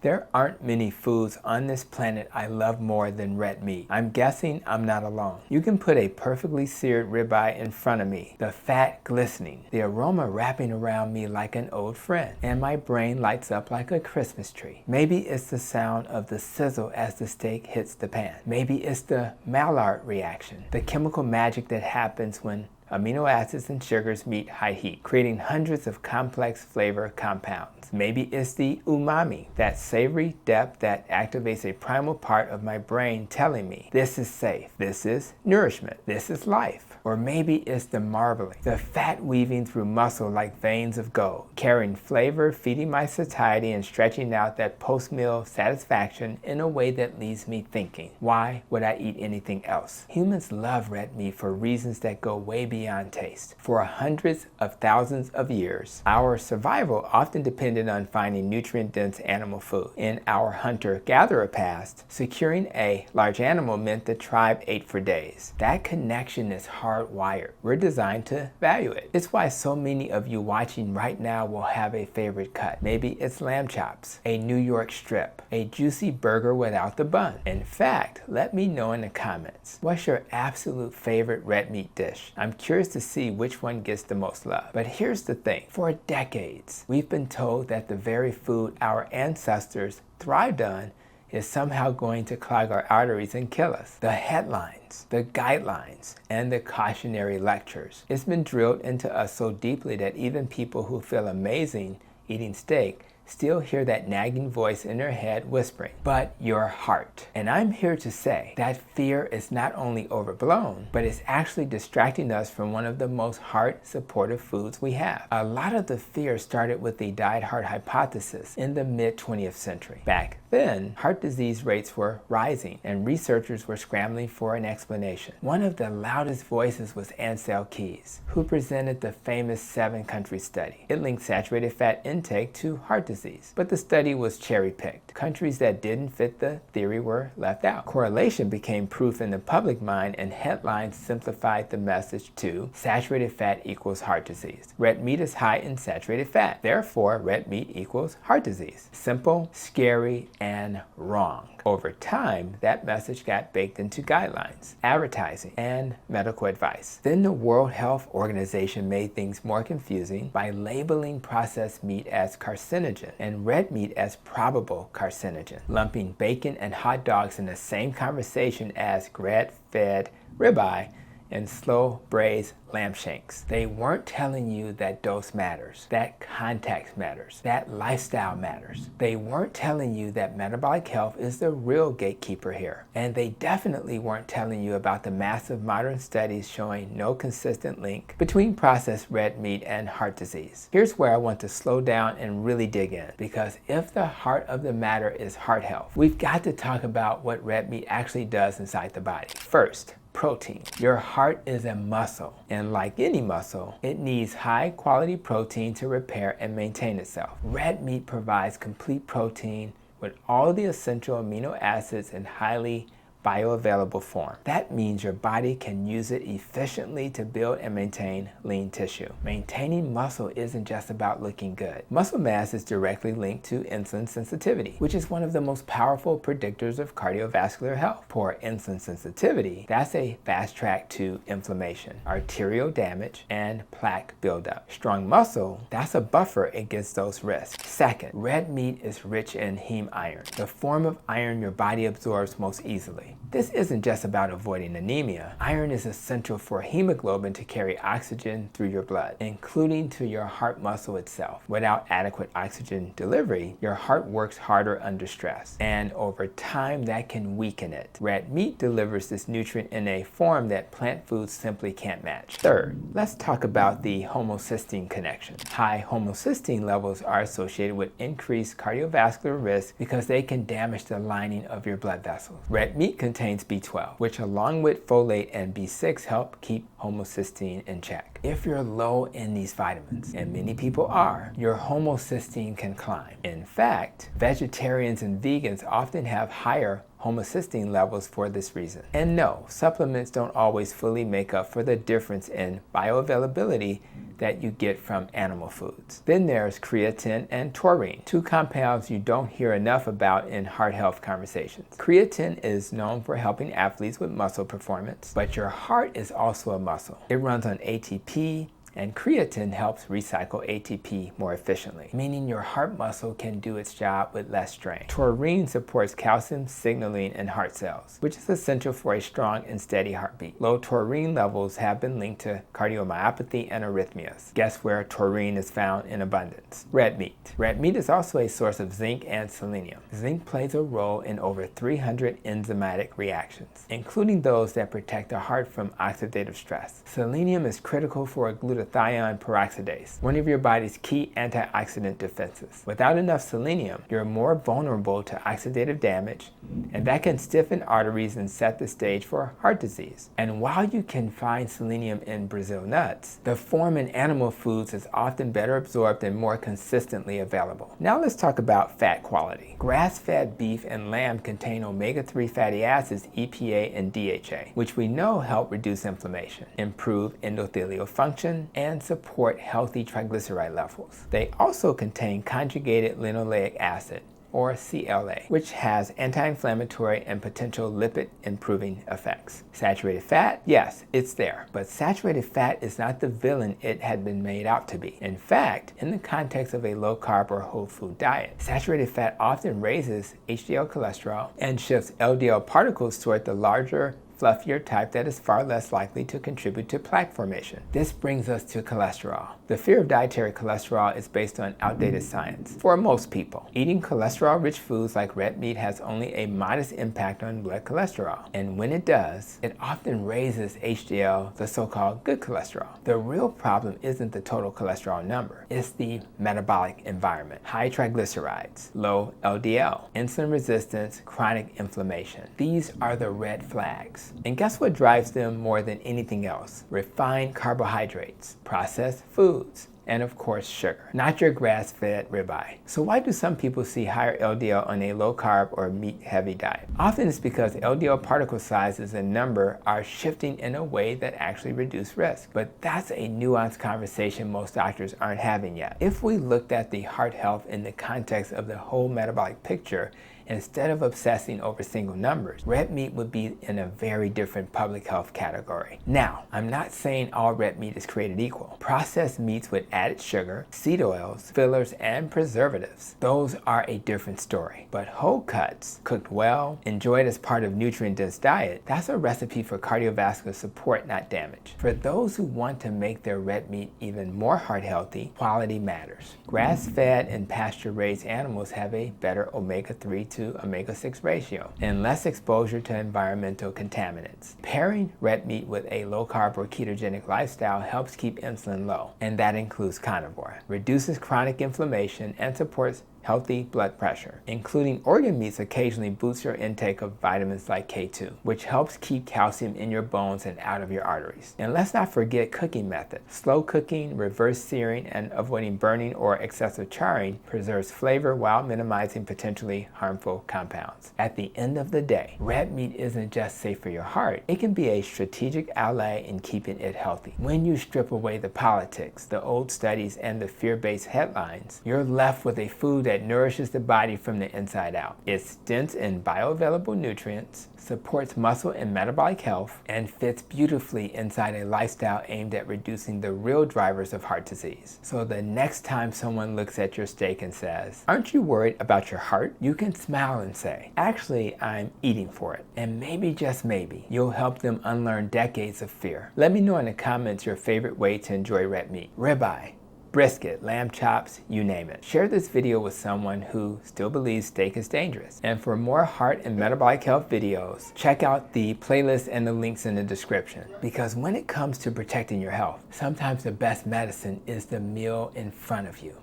There aren't many foods on this planet I love more than red meat. I'm guessing I'm not alone. You can put a perfectly seared ribeye in front of me, the fat glistening, the aroma wrapping around me like an old friend, and my brain lights up like a Christmas tree. Maybe it's the sound of the sizzle as the steak hits the pan. Maybe it's the Maillard reaction, the chemical magic that happens when amino acids and sugars meet high heat, creating hundreds of complex flavor compounds. Maybe it's the umami, that savory depth that activates a primal part of my brain telling me this is safe, this is nourishment, this is life. Or maybe it's the marbling, the fat weaving through muscle like veins of gold, carrying flavor, feeding my satiety, and stretching out that post-meal satisfaction in a way that leaves me thinking, why would I eat anything else? Humans love red meat for reasons that go way beyond taste. For hundreds of thousands of years, our survival often depended on finding nutrient-dense animal food. In our hunter-gatherer past, securing a large animal meant the tribe ate for days. That connection is hardwired. We're designed to value it. It's why so many of you watching right now will have a favorite cut. Maybe it's lamb chops, a New York strip, a juicy burger without the bun. In fact, let me know in the comments, what's your absolute favorite red meat dish? I'm curious to see which one gets the most love. But here's the thing, for decades, we've been told that the very food our ancestors thrived on is somehow going to clog our arteries and kill us. The headlines, the guidelines, and the cautionary lectures. It's been drilled into us so deeply that even people who feel amazing eating steak still hear that nagging voice in their head whispering, but your heart. And I'm here to say that fear is not only overblown, but it's actually distracting us from one of the most heart-supportive foods we have. A lot of the fear started with the diet heart hypothesis in the mid-20th century. Back then, heart disease rates were rising and researchers were scrambling for an explanation. One of the loudest voices was Ansel Keys, who presented the famous 7-country study. It linked saturated fat intake to heart disease. But the study was cherry-picked. Countries that didn't fit the theory were left out. Correlation became proof in the public mind, and headlines simplified the message to saturated fat equals heart disease. Red meat is high in saturated fat. Therefore, red meat equals heart disease. Simple, scary, and wrong. Over time, that message got baked into guidelines, advertising, and medical advice. Then the World Health Organization made things more confusing by labeling processed meat as carcinogen and red meat as probable carcinogen, lumping bacon and hot dogs in the same conversation as grass-fed ribeye and slow braised lamb shanks. They weren't telling you that dose matters, that context matters, that lifestyle matters. They weren't telling you that metabolic health is the real gatekeeper here. And they definitely weren't telling you about the massive modern studies showing no consistent link between processed red meat and heart disease. Here's where I want to slow down and really dig in, because if the heart of the matter is heart health, we've got to talk about what red meat actually does inside the body. First, protein. Your heart is a muscle, and like any muscle, it needs high quality protein to repair and maintain itself. Red meat provides complete protein with all the essential amino acids in highly bioavailable form. That means your body can use it efficiently to build and maintain lean tissue. Maintaining muscle isn't just about looking good. Muscle mass is directly linked to insulin sensitivity, which is one of the most powerful predictors of cardiovascular health. Poor insulin sensitivity, that's a fast track to inflammation, arterial damage, and plaque buildup. Strong muscle, that's a buffer against those risks. Second, red meat is rich in heme iron, the form of iron your body absorbs most easily. This isn't just about avoiding anemia. Iron is essential for hemoglobin to carry oxygen through your blood, including to your heart muscle itself. Without adequate oxygen delivery, your heart works harder under stress, and over time that can weaken it. Red meat delivers this nutrient in a form that plant foods simply can't match. Third, let's talk about the homocysteine connection. High homocysteine levels are associated with increased cardiovascular risk because they can damage the lining of your blood vessels. Red meat contains B12, which along with folate and B6 help keep homocysteine in check. If you're low in these vitamins, and many people are, your homocysteine can climb. In fact, vegetarians and vegans often have higher homocysteine levels for this reason. And no, supplements don't always fully make up for the difference in bioavailability that you get from animal foods. Then there's creatine and taurine, two compounds you don't hear enough about in heart health conversations. Creatine is known for helping athletes with muscle performance, but your heart is also a muscle. It runs on ATP, and creatine helps recycle ATP more efficiently, meaning your heart muscle can do its job with less strain. Taurine supports calcium signaling in heart cells, which is essential for a strong and steady heartbeat. Low taurine levels have been linked to cardiomyopathy and arrhythmias. Guess where taurine is found in abundance? Red meat. Red meat is also a source of zinc and selenium. Zinc plays a role in over 300 enzymatic reactions, including those that protect the heart from oxidative stress. Selenium is critical for glutathione peroxidase, one of your body's key antioxidant defenses. Without enough selenium, you're more vulnerable to oxidative damage, and that can stiffen arteries and set the stage for heart disease. And while you can find selenium in Brazil nuts, the form in animal foods is often better absorbed and more consistently available. Now let's talk about fat quality. Grass-fed beef and lamb contain omega-3 fatty acids, EPA and DHA, which we know help reduce inflammation, improve endothelial function, and support healthy triglyceride levels. They also contain conjugated linoleic acid, or CLA, which has anti-inflammatory and potential lipid-improving effects. Saturated fat? Yes, it's there, but saturated fat is not the villain it had been made out to be. In fact, in the context of a low-carb or whole food diet, saturated fat often raises HDL cholesterol and shifts LDL particles toward the larger, fluffier type that is far less likely to contribute to plaque formation. This brings us to cholesterol. The fear of dietary cholesterol is based on outdated science. For most people, eating cholesterol-rich foods like red meat has only a modest impact on blood cholesterol. And when it does, it often raises HDL, the so-called good cholesterol. The real problem isn't the total cholesterol number. It's the metabolic environment. High triglycerides, low LDL, insulin resistance, chronic inflammation. These are the red flags. And guess what drives them more than anything else? Refined carbohydrates, processed foods, and of course sugar, not your grass-fed ribeye. So why do some people see higher LDL on a low-carb or meat-heavy diet? Often it's because LDL particle sizes and number are shifting in a way that actually reduce risk. But that's a nuanced conversation most doctors aren't having yet. If we looked at the heart health in the context of the whole metabolic picture, instead of obsessing over single numbers, red meat would be in a very different public health category. Now, I'm not saying all red meat is created equal. Processed meats with added sugar, seed oils, fillers, and preservatives, those are a different story. But whole cuts, cooked well, enjoyed as part of nutrient-dense diet, that's a recipe for cardiovascular support, not damage. For those who want to make their red meat even more heart healthy, quality matters. Grass-fed and pasture-raised animals have a better omega-3 to omega-6 ratio and less exposure to environmental contaminants. Pairing red meat with a low-carb or ketogenic lifestyle helps keep insulin low, and that includes carnivore, reduces chronic inflammation, and supports healthy blood pressure. Including organ meats occasionally boosts your intake of vitamins like K2, which helps keep calcium in your bones and out of your arteries. And let's not forget cooking method. Slow cooking, reverse searing, and avoiding burning or excessive charring preserves flavor while minimizing potentially harmful compounds. At the end of the day, red meat isn't just safe for your heart, it can be a strategic ally in keeping it healthy. When you strip away the politics, the old studies, and the fear-based headlines, you're left with a food that nourishes the body from the inside out. It's dense in bioavailable nutrients, supports muscle and metabolic health, and fits beautifully inside a lifestyle aimed at reducing the real drivers of heart disease. So the next time someone looks at your steak and says, "Aren't you worried about your heart?" you can smile and say, "Actually, I'm eating for it." And maybe, just maybe, you'll help them unlearn decades of fear. Let me know in the comments your favorite way to enjoy red meat. Ribeye, brisket, lamb chops, you name it. Share this video with someone who still believes steak is dangerous. And for more heart and metabolic health videos, check out the playlist and the links in the description. Because when it comes to protecting your health, sometimes the best medicine is the meal in front of you.